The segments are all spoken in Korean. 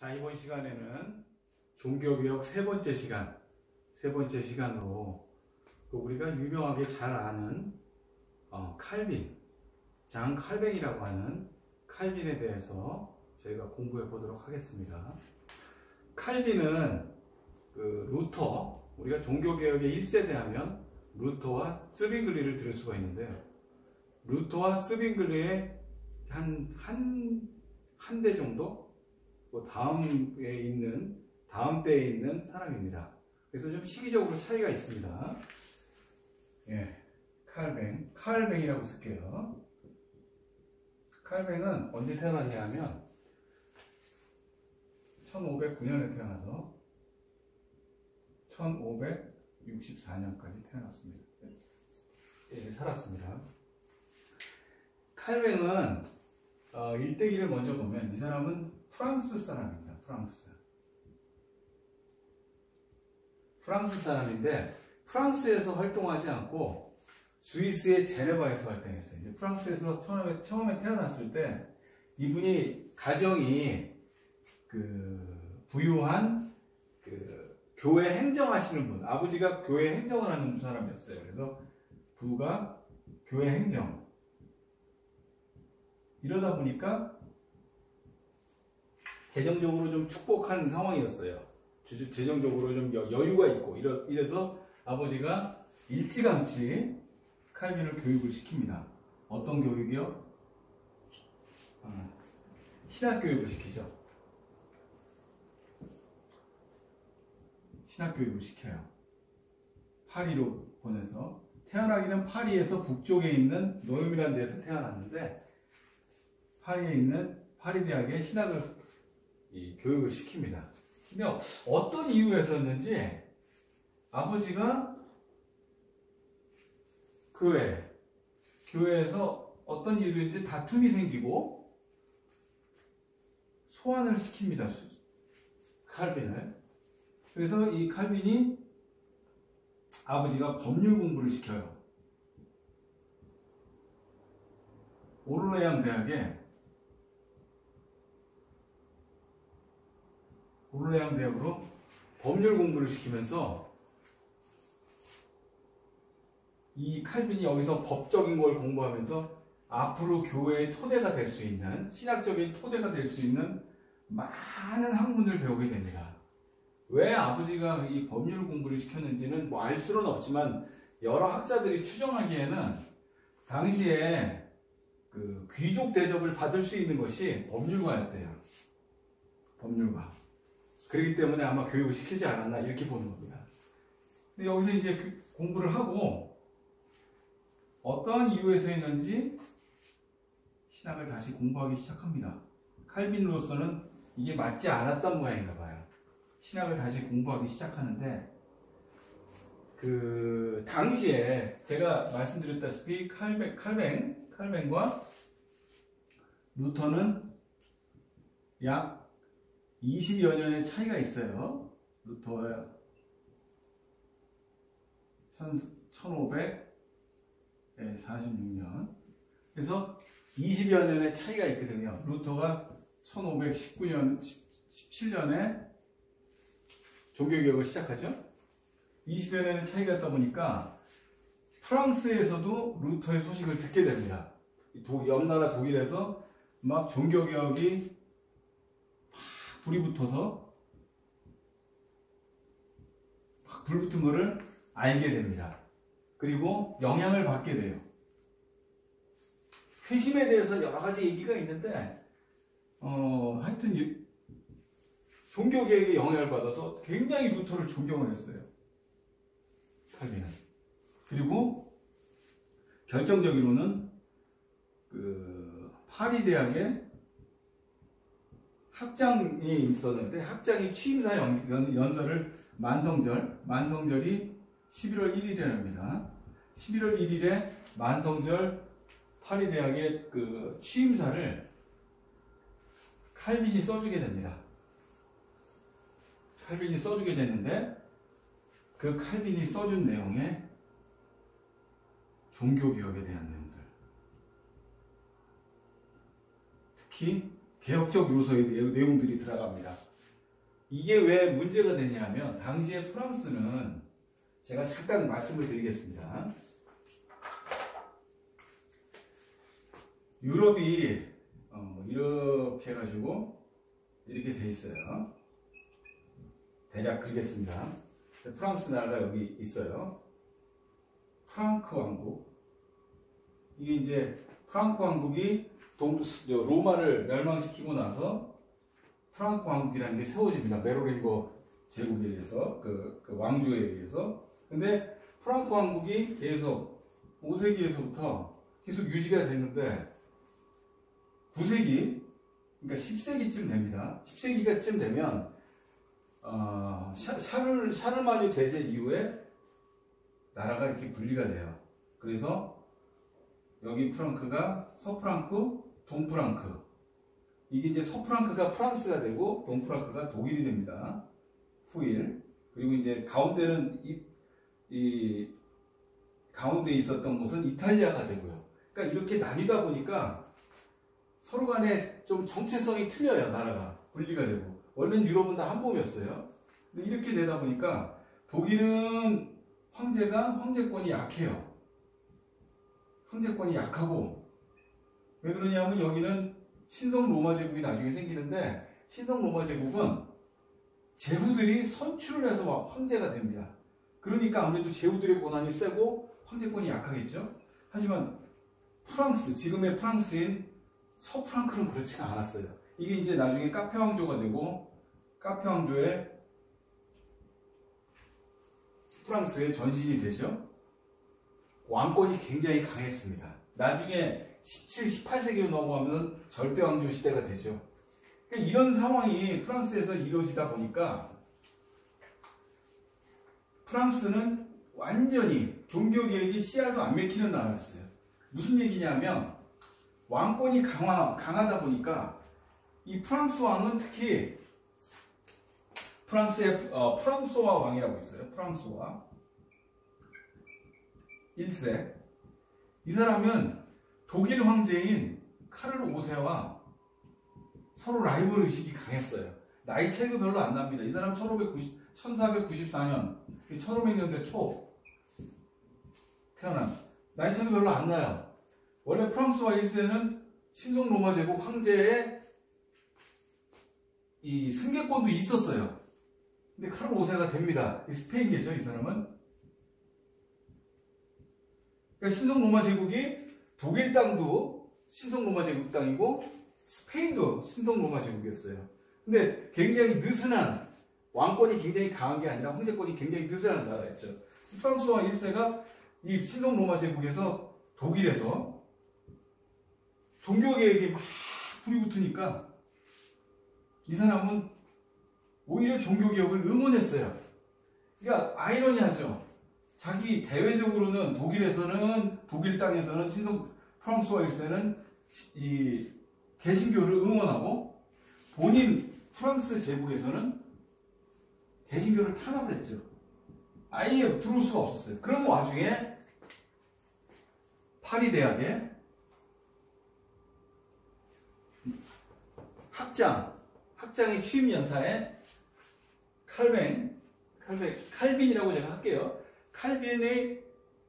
자, 이번 시간에는 종교개혁 세 번째 시간으로 우리가 유명하게 잘 아는 칼빈, 장 칼뱅이라고 하는 칼빈에 대해서 저희가 공부해 보도록 하겠습니다. 칼빈은 루터, 우리가 종교개혁의 1세대 하면 루터와 스빙글리를 들을 수가 있는데요. 루터와 스빙글리의 한 대 정도 다음 때에 있는 사람입니다. 그래서 좀 시기적으로 차이가 있습니다. 예, 칼뱅이라고 쓸게요. 칼뱅은 언제 태어났냐 하면 1509년에 태어나서 1564년까지 태어났습니다. 예, 살았습니다. 칼뱅은 일대기를 먼저 보면 이 사람은 프랑스 사람입니다. 프랑스 사람인데 프랑스에서 활동하지 않고 스위스의 제네바에서 활동했어요. 이제 프랑스에서 처음에 태어났을 때 이분이 가정이 부유한 교회 행정하시는 분, 아버지가 교회 행정을 하는 사람이었어요. 그래서 부가 교회 행정. 이러다 보니까 재정적으로 좀 축복한 상황이었어요. 재정적으로 좀 여유가 있고 이래서 아버지가 일찌감치 칼빈을 교육을 시킵니다. 어떤 교육이요? 신학교육을 시키죠. 신학교육을 시켜요. 파리로 보내서 태어나기는 파리에서 북쪽에 있는 노옰이라는 데서 태어났는데 파리에 있는 파리 대학에 신학을 교육을 시킵니다. 근데 어떤 이유에서였는지 아버지가 교회에서 어떤 이유인지 다툼이 생기고 소환을 시킵니다. 칼빈을. 그래서 이 칼빈이 아버지가 법률 공부를 시켜요. 오르레앙 대학으로 법률 공부를 시키면서 이 칼빈이 여기서 법적인 걸 공부하면서 앞으로 교회의 토대가 될 수 있는, 신학적인 토대가 될 수 있는 많은 학문을 배우게 됩니다. 왜 아버지가 이 법률 공부를 시켰는지는 알 수는 없지만 여러 학자들이 추정하기에는 당시에 귀족 대접을 받을 수 있는 것이 법률가였대요. 법률가. 그렇기 때문에 아마 교육을 시키지 않았나 이렇게 보는 겁니다. 근데 여기서 이제 공부를 하고 어떠한 이유에서였는지 신학을 다시 공부하기 시작합니다. 칼빈으로서는 이게 맞지 않았던 모양인가 봐요. 신학을 다시 공부하기 시작하는데 당시에 제가 말씀드렸다시피 칼뱅과 루터는 약 20여 년의 차이가 있어요. 루터가 1546년. 그래서 20여 년의 차이가 있거든요. 루터가 1517년에 종교개혁을 시작하죠. 20여 년의 차이가 있다 보니까 프랑스에서도 루터의 소식을 듣게 됩니다. 옆나라 독일에서 막 종교개혁이 불이 붙어서 막 불붙은 거를 알게 됩니다. 그리고 영향을 받게 돼요. 회심에 대해서 여러 가지 얘기가 있는데 하여튼 종교개혁에 영향을 받아서 굉장히 루터를 존경을 했어요. 칼빈은. 그리고 결정적으로는 파리 대학에 학장이 있었는데 학장이 취임사 연설을 만성절이 11월 1일이랍니다. 11월 1일에 만성절 파리 대학의 취임사를 칼빈이 써주게 됩니다. 칼빈이 써주게 됐는데 그 칼빈이 써준 내용에 종교개혁에 대한 내용들, 특히 개혁적 요소의 내용들이 들어갑니다. 이게 왜 문제가 되냐면 당시에 프랑스는 제가 잠깐 말씀을 드리겠습니다. 유럽이 이렇게 해가지고 이렇게 돼 있어요. 대략 그리겠습니다. 프랑스 나라가 여기 있어요. 프랑크 왕국. 이게 이제 프랑크 왕국이 로마를 멸망시키고 나서 프랑크 왕국이라는 게 세워집니다. 메로링거 제국에 의해서, 그 왕조에 의해서. 근데 프랑크 왕국이 계속 5세기에서부터 계속 유지가 됐는데 9세기, 그러니까 10세기쯤 됩니다. 10세기가쯤 되면 샤르마뉴 대제 이후에 나라가 이렇게 분리가 돼요. 그래서 여기 프랑크가 서프랑크, 동프랑크. 이게 이제 서프랑크가 프랑스가 되고 동프랑크가 독일이 됩니다. 후일. 그리고 이제 가운데는 이 가운데 있었던 곳은 이탈리아가 되고요. 그러니까 이렇게 나뉘다 보니까 서로 간에 좀 정체성이 틀려요. 나라가 분리가 되고. 원래는 유럽은 다 한 몸이었어요. 근데 이렇게 되다 보니까 독일은 황제권이 약해요. 황제권이 약하고, 왜 그러냐면 여기는 신성 로마 제국이 나중에 생기는데, 신성 로마 제국은 제후들이 선출을 해서 황제가 됩니다. 그러니까 아무래도 제후들의 권한이 세고 황제권이 약하겠죠. 하지만 프랑스, 지금의 프랑스인 서프랑크는 그렇지가 않았어요. 이게 이제 나중에 카페 왕조가 되고, 카페 왕조의 프랑스의 전신이 되죠. 왕권이 굉장히 강했습니다. 나중에 17, 18세기로 넘어가면 절대 왕조 시대가 되죠. 그러니까 이런 상황이 프랑스에서 이루어지다 보니까 프랑스는 완전히 종교개혁이 씨알도 안 맥히는 나라였어요. 무슨 얘기냐면 왕권이 강하다 보니까 이 프랑스 왕은 특히 프랑스의 프랑소와 왕이라고 있어요. 프랑소와 1세. 이 사람은 독일 황제인 카를 5세와 서로 라이벌 의식이 강했어요. 나이 차이가 별로 안 납니다. 이 사람 1494년, 1500년대 초 태어난. 나이 차이가 별로 안 나요. 원래 프랑스와 1세는 신성 로마 제국 황제의 이 승계권도 있었어요. 근데 카를 5세가 됩니다. 이 스페인계죠, 이 사람은. 그러니까 신성 로마 제국이 독일 땅도 신성 로마 제국 땅이고 스페인도 신성 로마 제국이었어요. 근데 굉장히 느슨한, 왕권이 굉장히 강한 게 아니라 황제권이 굉장히 느슨한 나라였죠. 프랑스와 1세가 이 신성 로마 제국에서 독일에서 종교개혁이 막 불이 붙으니까 이 사람은 오히려 종교개혁을 응원했어요. 그러니까 아이러니하죠. 자기 대외적으로는 독일 땅에서는 프랑스와 1세는 이 개신교를 응원하고 본인 프랑스 제국에서는 개신교를 탄압을 했죠. 아예 들어올 수가 없었어요. 그런 와중에 파리 대학의 학장의 취임 연사에 칼빈이라고 제가 할게요. 칼빈의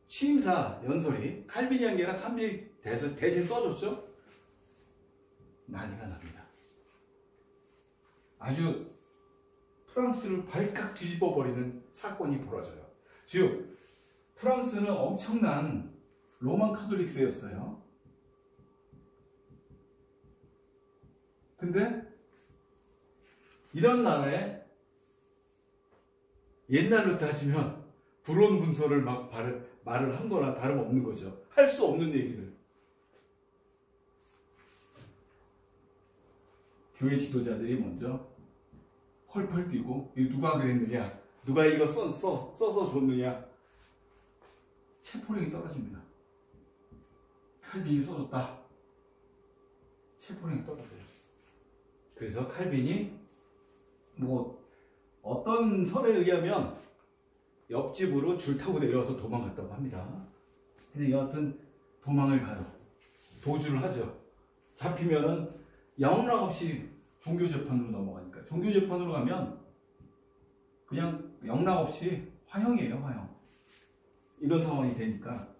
취임사 연설이, 칼빈이 한 게 아니라 칼빈이 대신 써줬죠. 난리가 납니다. 아주 프랑스를 발칵 뒤집어버리는 사건이 벌어져요. 즉 프랑스는 엄청난 로만 카톨릭세였어요. 근데 이런 나라에 옛날로 따지면 불온 문서를 막 말을 한 거나 다름없는 거죠. 할 수 없는 얘기들. 교회 지도자들이 먼저 펄펄 뛰고, 이거 누가 그랬느냐, 누가 이거 써서 줬느냐, 체포령이 떨어집니다. 칼빈이 써줬다. 체포령이 떨어져요. 그래서 칼빈이 어떤 설에 의하면 옆집으로 줄 타고 내려와서 도망갔다고 합니다. 근데 여하튼 도망을 가요. 도주를 하죠. 잡히면은 영락없이 종교재판으로 넘어가니까. 종교재판으로 가면 그냥 영락 없이 화형이에요, 화형. 이런 상황이 되니까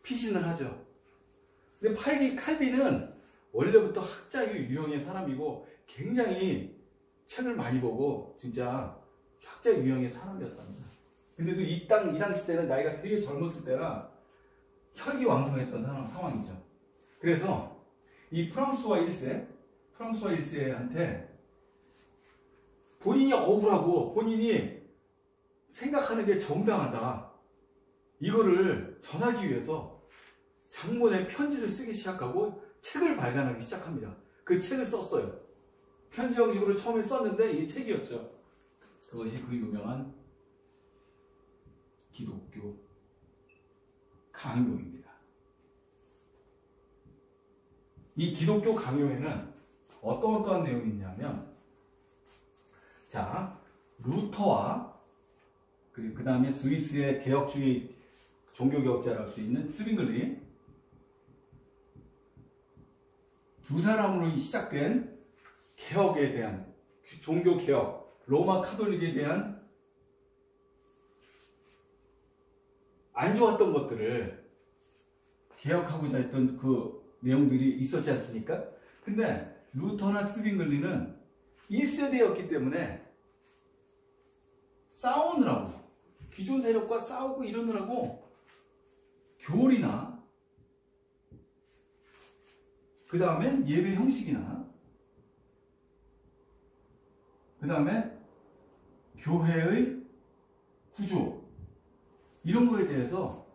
피신을 하죠. 근데 칼빈은 원래부터 학자의 유형의 사람이고 굉장히 책을 많이 보고 진짜 학자 유형의 사람이었답니다. 근데도 이 당시 때는 나이가 되게 젊었을 때라 혈기왕성했던 상황이죠. 그래서 이 프랑스와 1세한테 본인이 억울하고 본인이 생각하는 게 정당하다, 이거를 전하기 위해서 장문의 편지를 쓰기 시작하고 책을 발간하기 시작합니다. 그 책을 썼어요. 편지 형식으로 처음에 썼는데 이게 책이었죠. 그것이 그 유명한 기독교 강요입니다. 이 기독교 강요에는 어떠한 내용이 있냐면, 자, 루터와 그 다음에 스위스의 개혁주의 종교개혁자를 할 수 있는 스빙글리, 두 사람으로 시작된 개혁에 대한, 종교개혁, 로마 카톨릭에 대한 안 좋았던 것들을 개혁하고자 했던 그 내용들이 있었지 않습니까? 근데 루터나 스빙글리는 1세대였기 때문에 싸우느라고, 기존 세력과 싸우고 이러느라고 교리나 그 다음에 예배 형식이나 그 다음에 교회의 구조, 이런 거에 대해서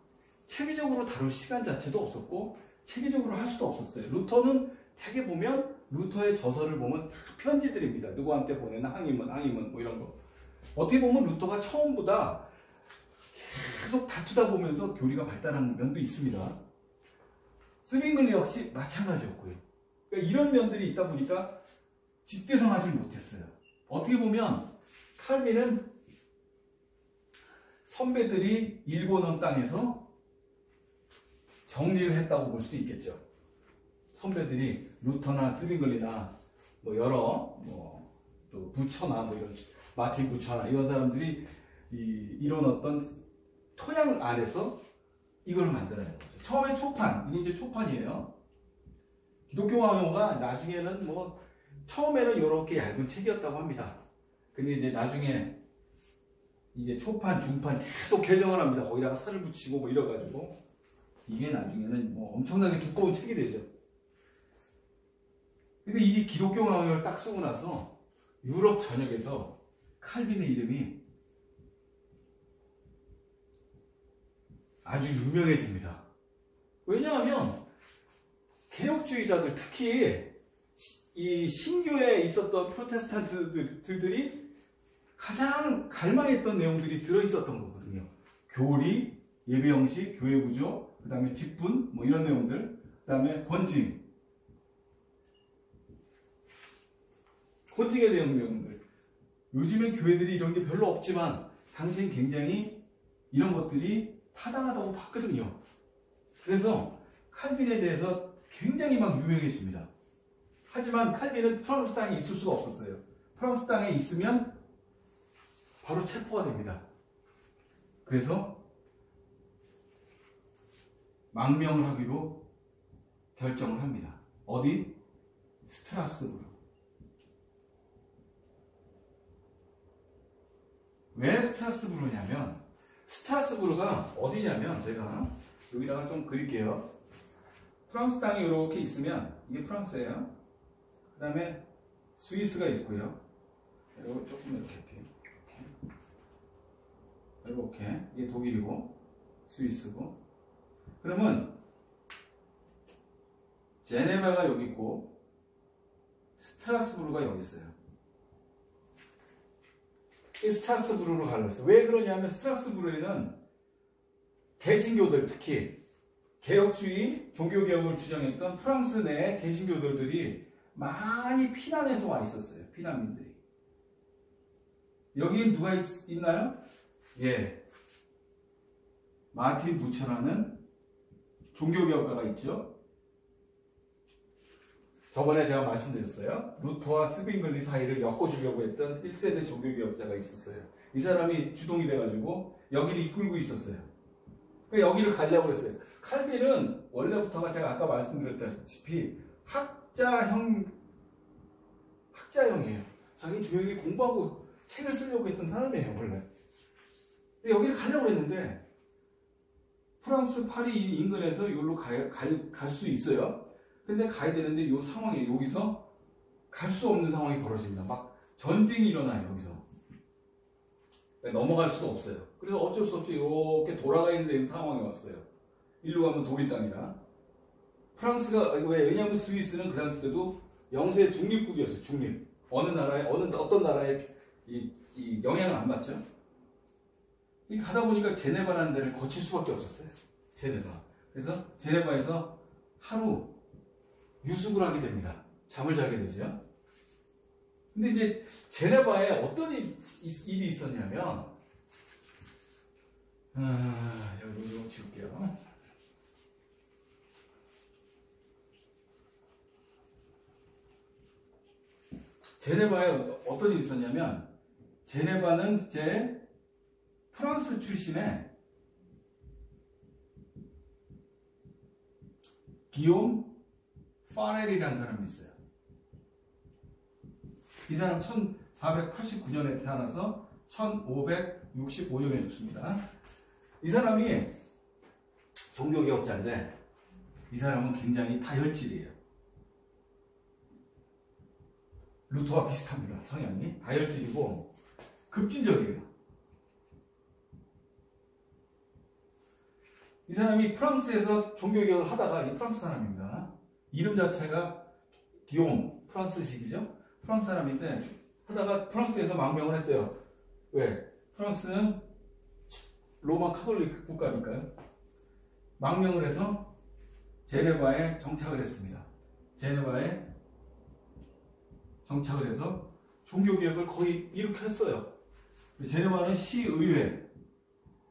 체계적으로 다룰 시간 자체도 없었고 체계적으로 할 수도 없었어요. 루터는 되게 보면 루터의 저서를 보면 다 편지들입니다. 누구한테 보내는 항의문 뭐 이런 거. 어떻게 보면 루터가 처음보다 계속 다투다 보면서 교리가 발달한 면도 있습니다. 스빙글리 역시 마찬가지였고요. 그러니까 이런 면들이 있다 보니까 집대성하지 못했어요. 어떻게 보면 칼빈은 선배들이 일궈놓은 땅에서 정리를 했다고 볼 수도 있겠죠. 선배들이 루터나 스빙글리나 뭐 여러 또 부처나 뭐 이런 마틴 부처나 이런 사람들이 이런 어떤 토양 안에서 이걸 만들어낸 거죠. 처음에 초판, 이게 이제 초판이에요. 기독교 강요가 나중에는 처음에는 이렇게 얇은 책이었다고 합니다. 근데 이제 나중에 이게 초판, 중판 계속 개정을 합니다. 거기다가 살을 붙이고 뭐 이래가지고 이게 나중에는 엄청나게 두꺼운 책이 되죠. 근데 이게 기독교 강요를 딱 쓰고 나서 유럽 전역에서 칼빈의 이름이 아주 유명해집니다. 왜냐하면 개혁주의자들, 특히 이 신교에 있었던 프로테스탄트들이 가장 갈망했던 내용들이 들어있었던 거거든요. 교리, 예배 형식, 교회 구조, 그 다음에 직분, 뭐 이런 내용들, 그 다음에 권징에 대한 내용들. 요즘엔 교회들이 이런 게 별로 없지만 당시엔 굉장히 이런 것들이 타당하다고 봤거든요. 그래서 칼빈에 대해서 굉장히 막 유명해집니다. 하지만 칼빈은 프랑스 땅에 있을 수가 없었어요. 프랑스 땅에 있으면 바로 체포가 됩니다. 그래서 망명을 하기로 결정을 합니다. 어디? 스트라스부르. 왜 스트라스부르냐면, 스트라스부르가 어디냐면, 제가 여기다가 좀 그릴게요. 프랑스 땅이 이렇게 있으면 이게 프랑스예요. 그 다음에 스위스가 있고요. 이거 조금 이렇게 이렇게 이게 독일이고 스위스고, 그러면 제네바가 여기 있고 스트라스부르가 여기 있어요. 이 스트라스부르로 갈랐어요. 왜 그러냐면 스트라스부르에는 개신교들, 특히 개혁주의 종교개혁을 주장했던 프랑스 내 개신교들이 많이 피난해서 와 있었어요. 피난민들이. 여기엔 누가 있나요? 예, 마틴 부처라는 종교개혁가가 있죠. 저번에 제가 말씀드렸어요. 루터와 스빙글리 사이를 엮어주려고 했던 1세대 종교개혁자가 있었어요. 이 사람이 주동이 돼가지고 여기를 이끌고 있었어요. 그러니까 여기를 가려고 그랬어요. 칼빈은 원래부터가 제가 아까 말씀드렸다시피 학자형이에요. 자기는 조용히 공부하고 책을 쓰려고 했던 사람이에요, 원래. 근데 여기를 가려고 했는데 프랑스 파리 인근에서 여기로 갈 수 있어요. 근데 가야 되는데 이 상황에 여기서 갈 수 없는 상황이 벌어집니다. 막 전쟁이 일어나요, 여기서. 넘어갈 수도 없어요. 그래서 어쩔 수 없이 이렇게 돌아가야 되는 상황에 왔어요. 일로 가면 독일 땅이라. 프랑스가, 왜냐면 스위스는 그 당시 때도 영세 중립국이었어요, 중립. 어떤 나라에 이 영향을 안 받죠. 이 가다 보니까 제네바라는 데를 거칠 수밖에 없었어요. 제네바. 그래서 제네바에서 하루 유숙을 하게 됩니다. 잠을 자게 되죠. 근데 이제 제네바에 어떤 일이 있었냐면, 여기 좀 지울게요. 제네바에 어떤 일이 있었냐면, 제네바는 이제 프랑스 출신의 기욤 파렐이라는 사람이 있어요. 이 사람 1489년에 태어나서 1565년에 죽습니다. 이 사람이 종교개혁자인데 이 사람은 굉장히 다혈질이에요. 루터와 비슷합니다. 성향이 다혈질이고 급진적이에요. 이 사람이 프랑스에서 종교개혁을 하다가, 이 프랑스 사람입니다. 이름 자체가 기욤, 프랑스식이죠. 프랑스 사람인데 하다가 프랑스에서 망명을 했어요. 왜? 프랑스는 로마 카톨릭 국가니까요. 망명을 해서 제네바에 정착을 했습니다. 제네바에 정착을 해서 종교개혁을 거의 일으켰어요. 제네바는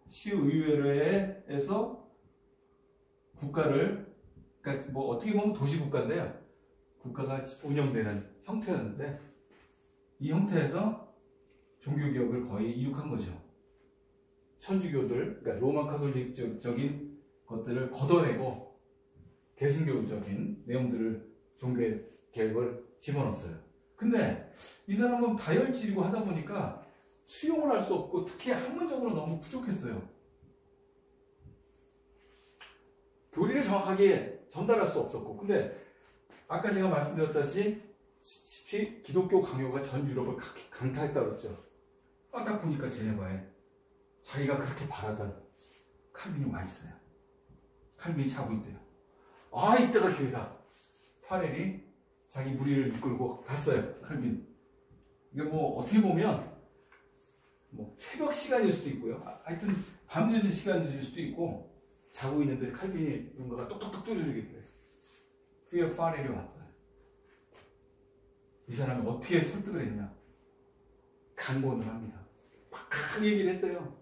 시의회에서 국가를, 그러니까 뭐 어떻게 보면 도시국가인데요. 국가가 운영되는 형태였는데 이 형태에서 종교개혁을 거의 이룩한 거죠. 천주교들, 그러니까 로마 카톨릭적인 것들을 걷어내고 개신교적인 내용들을 종교개혁을 집어넣었어요. 근데 이 사람은 다혈질이고 하다 보니까 수용을 할 수 없고 특히 학문적으로 너무 부족했어요. 교리를 정확하게 전달할 수 없었고, 근데 아까 제가 말씀드렸다시피 기독교 강요가 전 유럽을 강타했다고 그랬죠. 딱 보니까 제네바에 자기가 그렇게 바라던 칼빈이 와 있어요. 칼빈이 자고 있대요. 아, 이때가 기회다. 파렐이 자기 무리를 이끌고 갔어요. 칼빈. 이게 뭐 어떻게 보면 뭐 새벽 시간일 수도 있고요. 하여튼 밤늦은 시간일 수도 있고, 자고 있는데 칼빈이 뭔가가 똑똑똑 뚫어주게 돼요. 피어 파렐이 왔어요. 이 사람이 어떻게 설득을 했냐? 강권을 합니다. 막 얘기를 했대요.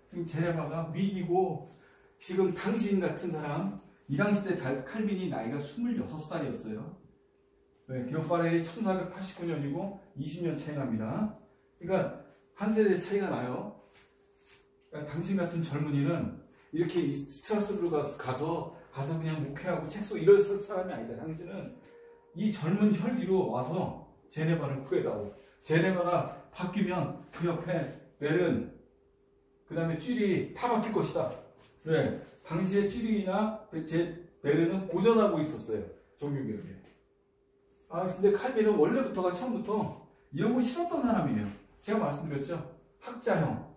지금 제네바가 위기고, 지금 당신 같은 사람, 이 당시 때 칼빈이 나이가 26살이었어요. 네, 피어 파렐이 1489년이고 20년 차이 납니다. 그러니까 한 세대 차이가 나요. 그러니까 당신 같은 젊은이는 이렇게 스트라스부르 가서 그냥 묵회하고 책 쏘고 이럴 사람이 아니다. 당신은 이 젊은 혈기로 와서 제네바를 구해다오. 제네바가 바뀌면 그 옆에 벨은, 그 다음에 쥐리 다 바뀔 것이다. 왜? 당시에 쥐리나 베르는 고전하고 있었어요. 종교개혁에. 근데 칼빈은 원래부터가 처음부터 이런 거 싫었던 사람이에요. 제가 말씀드렸죠. 학자형.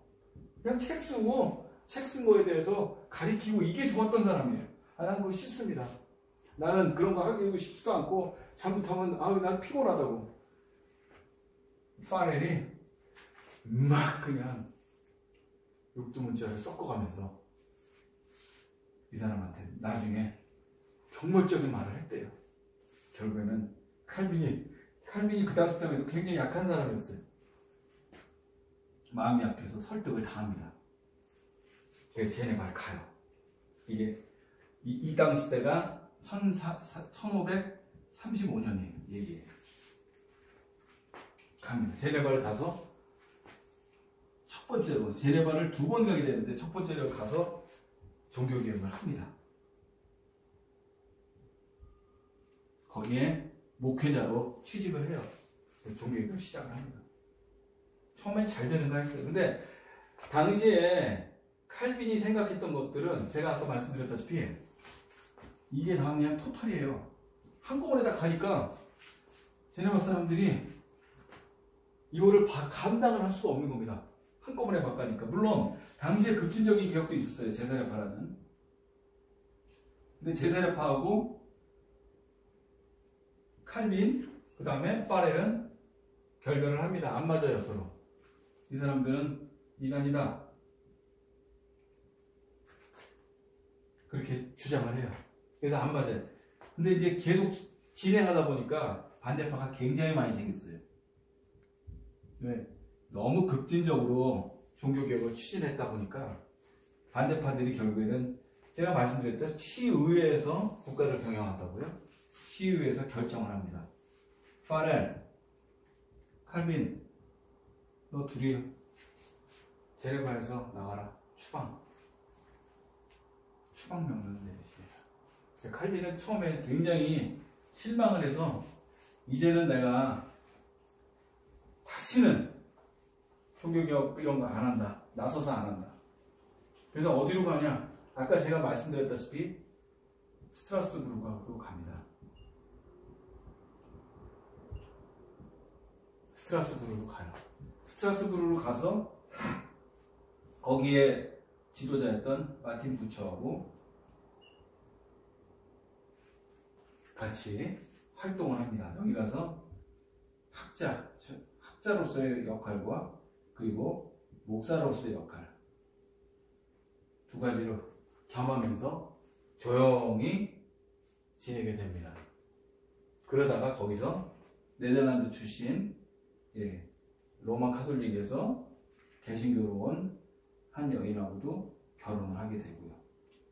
그냥 책 쓰고 책 쓴 거에 대해서 가리키고 이게 좋았던 사람이에요. 난 그거 싫습니다. 나는 그런 거 하고 싶지도 않고 잘못하면 난 피곤하다고. 파렐이 막 그냥 육두문자를 섞어가면서 이 사람한테 나중에 경멸적인 말을 했대요. 결국에는 칼빈이 그 당시 때문에도 굉장히 약한 사람이었어요. 마음이 약해서 설득을 당합니다. 그래서 제네바를 가요. 이게 이 당시 때가 1570 35년이에요. 얘기예요. 갑니다. 제네바를 가서 첫 번째로 제네바를 2번 가게 되는데 첫 번째로 가서 종교개혁을 합니다. 거기에 목회자로 취직을 해요. 그래서 종교개혁을 시작을 합니다. 처음엔 잘 되는가 했어요. 근데 당시에 칼빈이 생각했던 것들은 제가 아까 말씀드렸다시피 이게 다 그냥 토탈이에요. 한꺼번에 다 가니까 제네바 사람들이 이거를 감당을 할 수가 없는 겁니다. 한꺼번에 막 가니까. 물론 당시에 급진적인 개혁도 있었어요. 제사례파라는. 근데 제사례파하고 칼빈, 그 다음에 파렐은 결별을 합니다. 안 맞아요, 서로. 이 사람들은 이단이다. 그렇게 주장을 해요. 그래서 안 맞아요. 근데 이제 계속 진행하다 보니까 반대파가 굉장히 많이 생겼어요. 왜? 너무 급진적으로 종교개혁을 추진했다 보니까 반대파들이 결국에는 제가 말씀드렸던 시의회에서 국가를 경영한다고요. 시의회에서 결정을 합니다. 파렐, 칼빈, 너 둘이 제네바에서 나가라. 추방 명령을 내리십니다. 칼빈은 처음에 굉장히 실망을 해서 이제는 내가 다시는 종교개혁 이런 거 안 한다. 나서서 안 한다. 그래서 어디로 가냐? 아까 제가 말씀드렸다시피 스트라스부르크로 갑니다. 스트라스부르크로 가요. 스트라스부르크로 가서 거기에 지도자였던 마틴 부처하고 같이 활동을 합니다. 여기 가서 학자로서의 역할과 그리고 목사로서의 역할 두 가지로 겸하면서 조용히 지내게 됩니다. 그러다가 거기서 네덜란드 출신 로마 카톨릭에서 개신교로 온 한 여인하고도 결혼을 하게 되고요.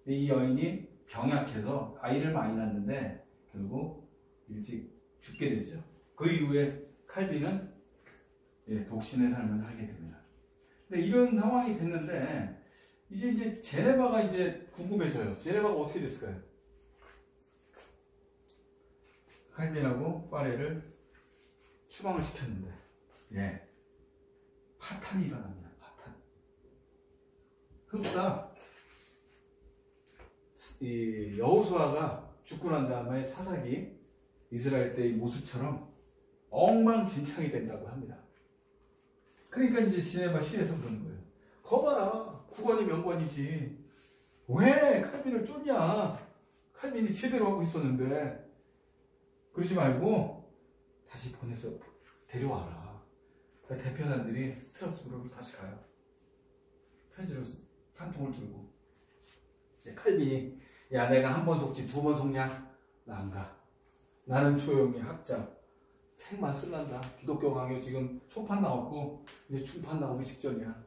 이 여인이 병약해서 아이를 많이 낳는데 결국 일찍 죽게 되죠. 그 이후에 칼빈은 독신의 삶을 살게 됩니다. 근데 이런 상황이 됐는데 이제 제네바가 이제 궁금해져요. 제네바가 어떻게 됐을까요? 칼빈하고 파렐을 추방을 시켰는데 파탄이 일어납니다. 파탄. 흡사 이 여호수아가 죽고 난 다음에 사사기 이스라엘 때의 모습처럼 엉망진창이 된다고 합니다. 그러니까 이제 시네바 시에서 그런 거예요. 거봐라, 국왕이 명관이지. 왜 칼빈을 쫓냐? 칼빈이 제대로 하고 있었는데. 그러지 말고 다시 보내서 데려와라. 그러니까 대표단들이 스트라스부르크로 다시 가요. 편지로 한 통을 들고. 칼빈이 야, 내가 한 번 속지 2번 속냐? 나 안 가. 나는 조용히 학자. 책만 쓸란다. 기독교 강요 지금 초판 나왔고 이제 중판 나오기 직전이야.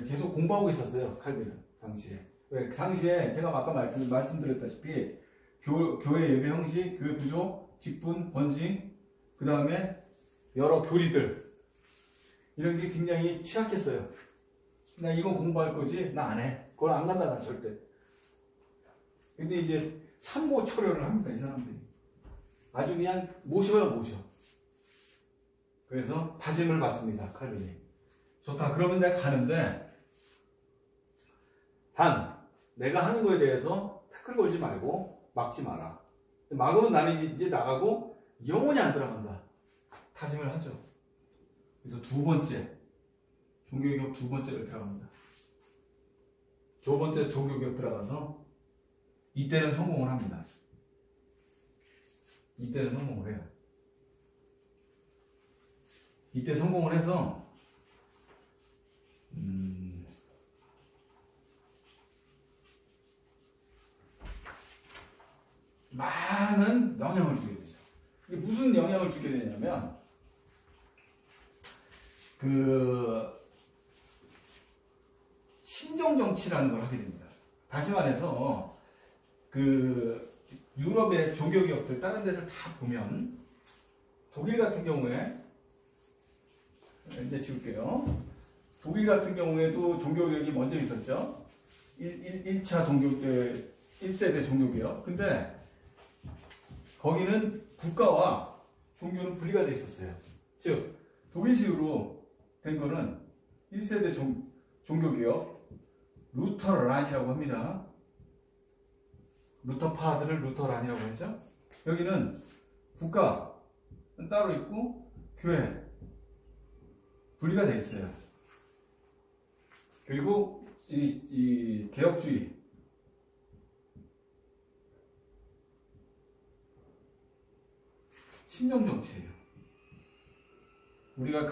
계속 공부하고 있었어요. 칼빈은 당시에. 왜? 당시에 제가 아까 말씀드렸다시피 교회 예배 형식, 교회 구조, 직분, 권징, 그 다음에 여러 교리들 이런 게 굉장히 취약했어요. 나 이거 공부할 거지? 나 안 해. 그걸 안 간다 나 절대. 근데 이제 삼고초려를 합니다. 이 사람들이. 아주 그냥 모셔요 모셔. 그래서 다짐을 받습니다. 칼빈이. 좋다. 그러면 내가 가는데 단 내가 하는 거에 대해서 태클 걸지 말고 막지 마라. 막으면 나는 이제 나가고 영원히 안 들어간다. 다짐을 하죠. 그래서 두 번째 종교개혁 두 번째를 들어갑니다. 두 번째 종교개혁 들어가서 이때는 성공을 합니다. 이때는 성공을 해요. 이때 성공을 해서 많은 영향을 주게 되죠. 이게 무슨 영향을 주게 되냐면 그 신정 정치라는 걸 하게 됩니다. 다시 말해서 그 유럽의 종교개혁들 다른 데를 다 보면 독일 같은 경우에 이제 지울게요. 독일 같은 경우에도 종교개혁이 먼저 있었죠. 1차 1세대 종교개혁. 근데 거기는 국가와 종교는 분리가 돼 있었어요. 즉 독일식으로 된 거는 1세대 종교개혁 루터란이라고 합니다. 루터파들을 루터란이라고 하죠. 여기는 국가 따로 있고 교회 분리가 돼 있어요. 그리고 이 개혁주의 신령 정치예요. 우리가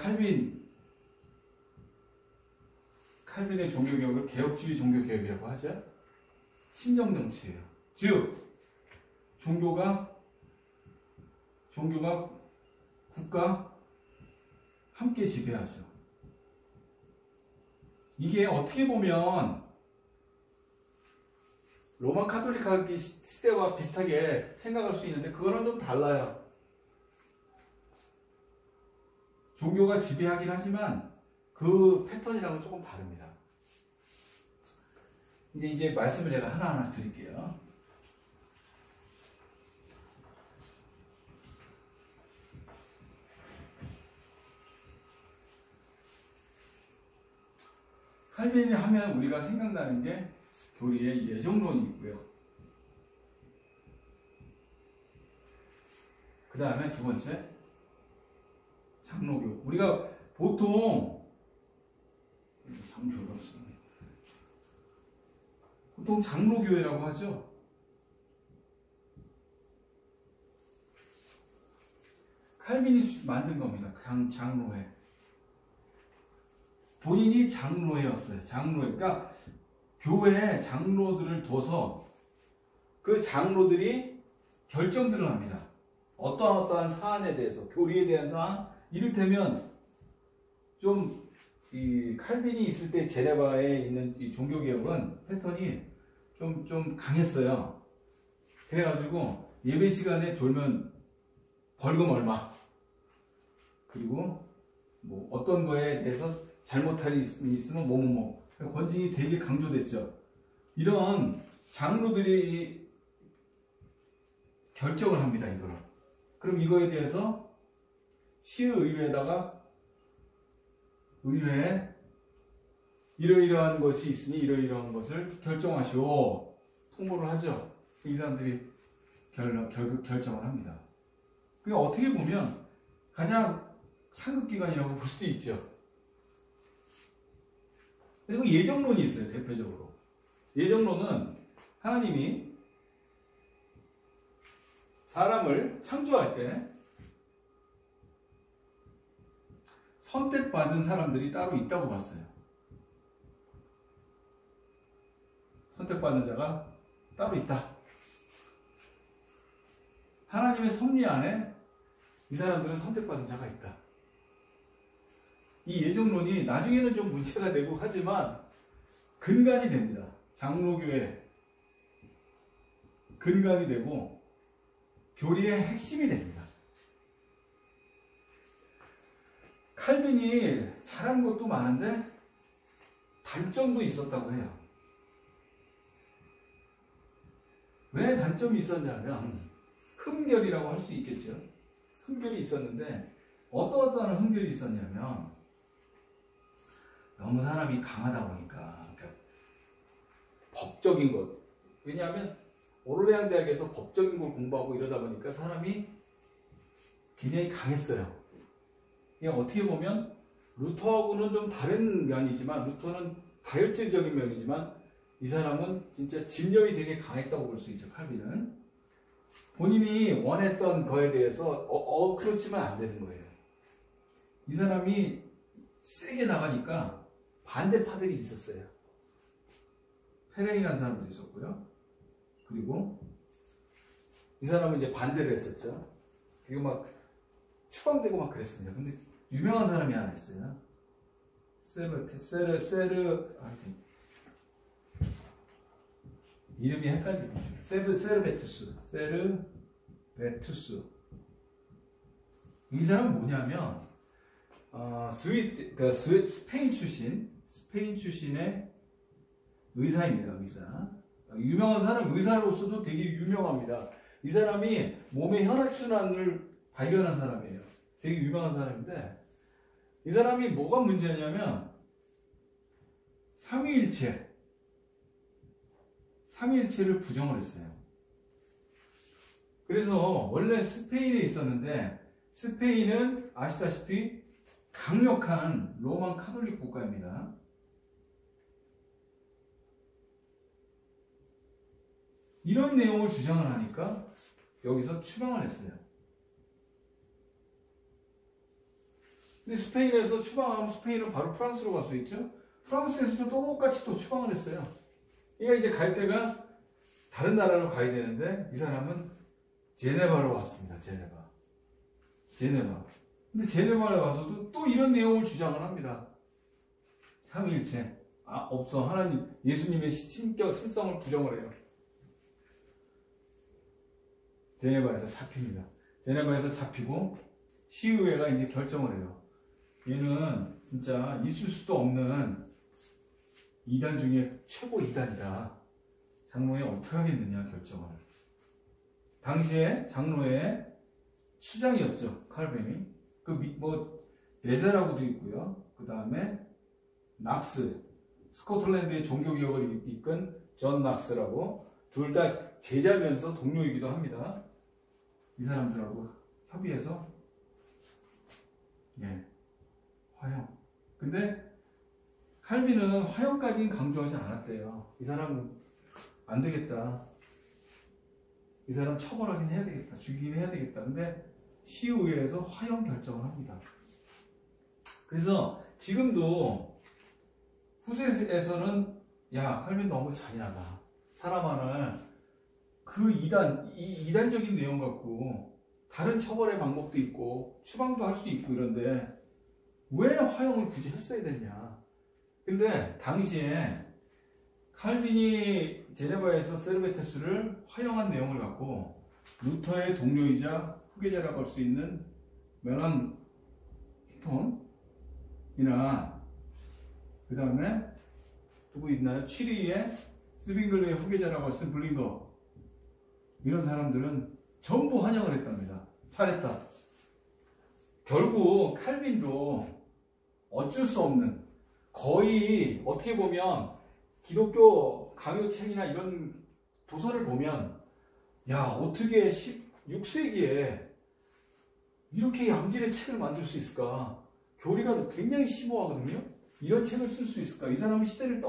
칼빈의 종교개혁을 개혁주의 종교개혁이라고 하죠. 신령 정치예요. 즉 종교가 국가 함께 지배하죠. 이게 어떻게 보면 로마 카톨릭 시대와 비슷하게 생각할 수 있는데 그거랑 좀 달라요. 종교가 지배하긴 하지만 그 패턴이랑은 조금 다릅니다. 이제 말씀을 제가 하나하나 드릴게요. 칼빈이 하면 우리가 생각나는 게 교리의 예정론이 있고요. 그 다음에 두 번째 장로교. 우리가 보통 장로교회라고 하죠. 칼빈이 만든 겁니다. 장로회. 본인이 장로회였어요. 장로회. 그러니까 교회에 장로들을 둬서 그 장로들이 결정들을 합니다. 어떠한 사안에 대해서, 교리에 대한 사안, 이를테면 좀 이 칼빈이 있을 때 제네바에 있는 이 종교개혁은 패턴이 좀 강했어요. 그래가지고 예배 시간에 졸면 벌금 얼마, 그리고 뭐 어떤 거에 대해서 잘못할 일이 있으면 뭐뭐뭐 권징이 되게 강조됐죠. 이런 장로들이 결정을 합니다. 이거를. 그럼 이거에 대해서 시의회에다가 의회에 이러이러한 것이 있으니 이러이러한 것을 결정하시오 통보를 하죠. 이 사람들이 결정을 합니다. 그러니까 어떻게 보면 가장 상급기관이라고 볼 수도 있죠. 그리고 예정론이 있어요. 대표적으로 예정론은 하나님이 사람을 창조할 때 선택받은 사람들이 따로 있다고 봤어요. 선택받은 자가 따로 있다. 하나님의 섭리 안에 이 사람들은 선택받은 자가 있다. 이 예정론이 나중에는 좀 문제가 되고 하지만 근간이 됩니다. 장로교의 근간이 되고 교리의 핵심이 됩니다. 칼빈이 잘한 것도 많은데 단점도 있었다고 해요. 왜 단점이 있었냐면 흠결이라고 할 수 있겠죠. 흠결이 있었는데 어떠한 흠결이 있었냐면 너무 사람이 강하다 보니까 그러니까 법적인 것, 왜냐하면 오르레앙 대학에서 법적인 걸 공부하고 이러다 보니까 사람이 굉장히 강했어요. 그냥 어떻게 보면 루터하고는 좀 다른 면이지만, 루터는 다혈질적인 면이지만 이 사람은 진짜 집념이 되게 강했다고 볼 수 있죠. 칼빈은 본인이 원했던 거에 대해서 그렇지만 안 되는 거예요. 이 사람이 세게 나가니까 반대파들이 있었어요. 페랭이라는 사람도 있었고요. 그리고 이 사람은 이제 반대를 했었죠. 그리고 막 추방되고 막 그랬습니다. 근데 유명한 사람이 하나 있어요. 이름이 헷갈리죠. 세르베투스. 이 사람은 뭐냐면 스페인 출신의 의사입니다. 의사. 유명한 사람, 의사로서도 되게 유명합니다. 이 사람이 몸의 혈액순환을 발견한 사람이에요. 되게 유명한 사람인데, 이 사람이 뭐가 문제냐면 삼위일체를 부정을 했어요. 그래서 원래 스페인에 있었는데, 스페인은 아시다시피 강력한 로만 카톨릭 국가입니다. 이런 내용을 주장을 하니까 여기서 추방을 했어요. 근데 스페인에서 추방하면 스페인은 바로 프랑스로 갈 수 있죠. 프랑스에서도 똑같이 또 추방을 했어요. 그러니까 이제 갈 때가 다른 나라로 가야 되는데 이 사람은 제네바로 왔습니다. 제네바. 근데 제네바에 와서도 또 이런 내용을 주장을 합니다. 삼위일체. 없어. 하나님, 예수님의 신성을 부정을 해요. 제네바에서 잡힙니다. 제네바에서 잡히고 시의회가 이제 결정을 해요. 얘는 진짜 있을 수도 없는 이단 중에 최고 이단이다. 장로회 어떻게 하겠느냐 결정을. 당시에 장로회 수장이었죠. 칼빈이. 베자라고도 있고요. 그 다음에 낙스, 스코틀랜드의 종교개혁을 이끈 존 낙스라고, 둘 다 제자면서 동료이기도 합니다. 이 사람들하고 협의해서 화형. 근데 칼빈은 화형까지는 강조하지 않았대요. 이 사람은 안 되겠다. 이 사람 처벌하긴 해야 되겠다. 죽이긴 해야 되겠다. 근데 시의회에서 화형 결정을 합니다. 그래서 지금도 후세에서는 칼빈 너무 잔인하다. 사람 하나 이단적인 내용 갖고 다른 처벌의 방법도 있고 추방도 할 수 있고 이런데 왜 화형을 굳이 했어야 됐냐. 근데 당시에 칼빈이 제네바에서 세르베테스를 화형한 내용을 갖고 루터의 동료이자 후계자라고 할 수 있는 멜랑히톤이나 그 다음에 누구 있나요? 취리의 스빙글르의 후계자라고 할 수 있는 블링거, 이런 사람들은 전부 환영을 했답니다. 잘했다. 결국 칼빈도 어쩔 수 없는, 거의 어떻게 보면 기독교 강요책이나 이런 도서를 보면 어떻게 16세기에 이렇게 양질의 책을 만들 수 있을까? 교리가 굉장히 심오하거든요. 이런 책을 쓸 수 있을까? 이 사람은 시대를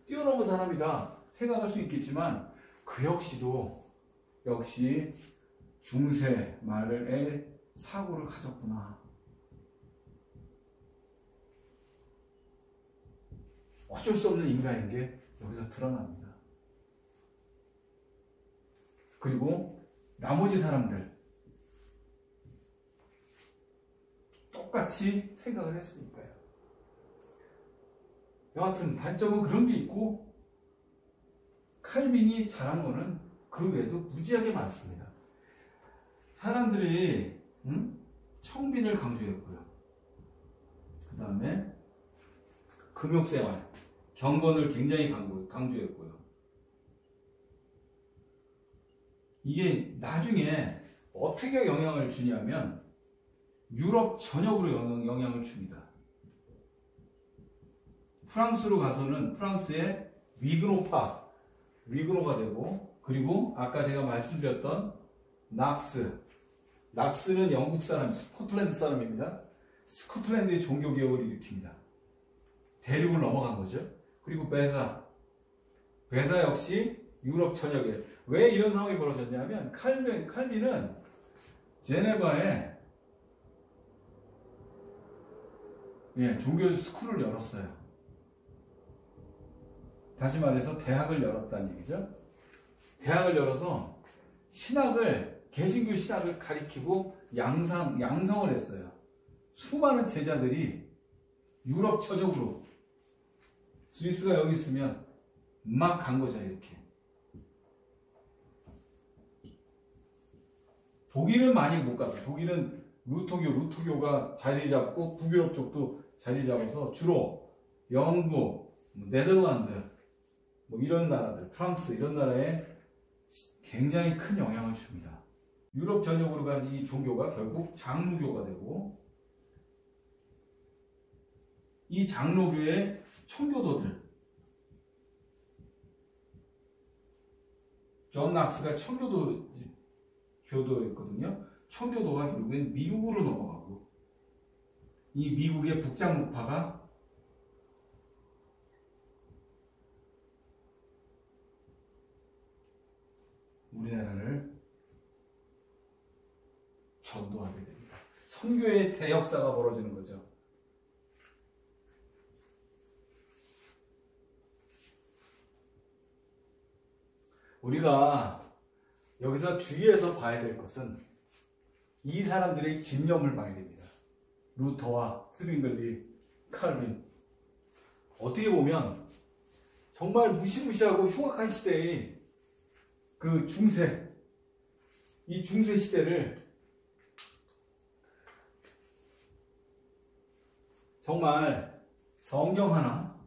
뛰어넘은 사람이다 생각할 수 있겠지만 그 역시 중세 말의 사고를 가졌구나. 어쩔 수 없는 인간인 게 여기서 드러납니다. 그리고 나머지 사람들 똑같이 생각을 했으니까요. 여하튼 단점은 그런 게 있고, 칼빈이 잘한 거는 그 외에도 무지하게 많습니다. 사람들이 청빈을 강조했고요. 그 다음에 금욕생활, 경건을 굉장히 강조했고요. 이게 나중에 어떻게 영향을 주냐면 유럽 전역으로 영향을 줍니다. 프랑스로 가서는 프랑스의 위그노가 되고, 그리고 아까 제가 말씀드렸던 낙스는 영국 사람, 스코틀랜드 사람입니다. 스코틀랜드의 종교개혁을 일으킵니다. 대륙을 넘어간 거죠. 그리고 베자 역시 유럽 전역에. 왜 이런 상황이 벌어졌냐면 칼빈은 제네바에 종교 스쿨을 열었어요. 다시 말해서 대학을 열었다는 얘기죠. 대학을 열어서 개신교 신학을 가리키고 양성을 했어요. 수많은 제자들이 유럽 전역으로, 스위스가 여기 있으면 막 간 거죠, 이렇게. 독일은 많이 못 갔어요. 독일은 루터교가 자리 잡고 북유럽 쪽도 자리 잡아서 주로 영국, 네덜란드, 뭐 이런 나라들, 프랑스 이런 나라에 굉장히 큰 영향을 줍니다. 유럽 전역으로 간 이 종교가 결국 장로교가 되고, 이 장로교의 청교도들, 존 낙스가 교도였거든요. 청교도가 결국엔 미국으로 넘어가고, 이 미국의 북장목파가 우리나라를 전도하게 됩니다. 선교의 대역사가 벌어지는 거죠. 우리가 여기서 주의해서 봐야 될 것은 이 사람들의 집념을 봐야 됩니다. 루터와 스빙글리, 칼빈. 어떻게 보면 정말 무시무시하고 흉악한 시대의 그 중세, 이 중세 시대를 정말 성경 하나,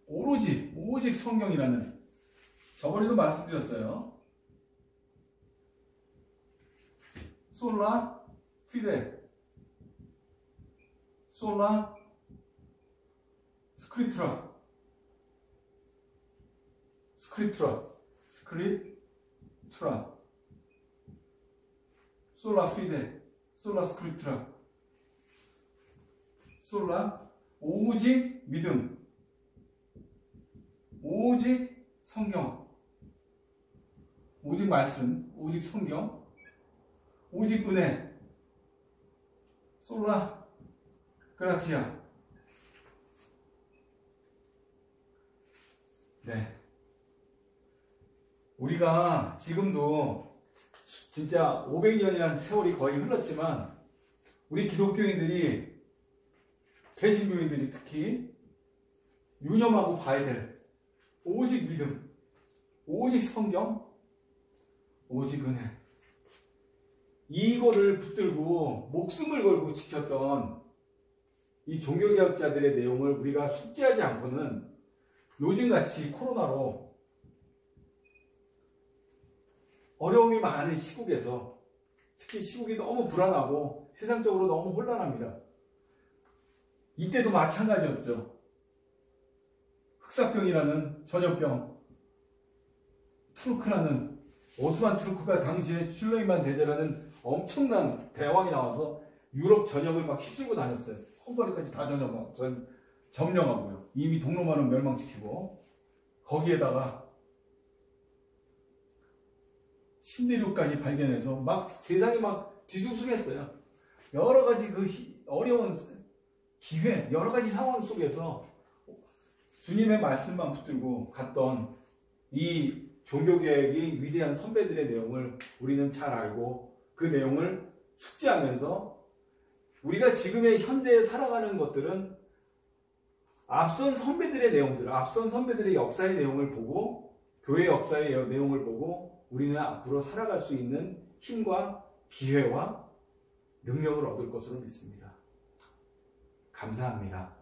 오직 성경이라는, 저번에도 말씀드렸어요. 솔라 피데, 솔라 스크립트라, 솔라 피데, 솔라 스크립트라, 솔라 오직 믿음, 오직 성경, 오직 말씀, 오직 성경, 오직 은혜, 솔라 그라티아. 네, 우리가 지금도 진짜 500년이라는 세월이 거의 흘렀지만, 우리 기독교인들이, 개신교인들이 특히 유념하고 봐야 될 오직 믿음, 오직 성경, 오직 은혜, 이거를 붙들고 목숨을 걸고 지켰던 이 종교개혁자들의 내용을 우리가 숙지하지 않고는 요즘같이 코로나로 어려움이 많은 시국에서, 특히 시국이 너무 불안하고 세상적으로 너무 혼란합니다. 이때도 마찬가지였죠. 흑사병이라는 전염병, 투르크라는, 오스만 투르크가 당시에 슐레이만 대제라는 엄청난 대왕이 나와서 유럽 전역을 막 휩쓸고 다녔어요. 헝가리까지 다 점령하고요. 이미 동로마는 멸망시키고, 거기에다가 신대륙까지 발견해서 막 세상이 막 뒤숭숭했어요. 여러 가지 그 어려운 기회, 여러 가지 상황 속에서 주님의 말씀만 붙들고 갔던 이 종교개혁의 위대한 선배들의 내용을 우리는 잘 알고, 그 내용을 숙지하면서 우리가 지금의 현대에 살아가는 것들은 앞선 선배들의 내용들, 앞선 선배들의 역사의 내용을 보고, 교회 역사의 내용을 보고 우리는 앞으로 살아갈 수 있는 힘과 기회와 능력을 얻을 것으로 믿습니다. 감사합니다.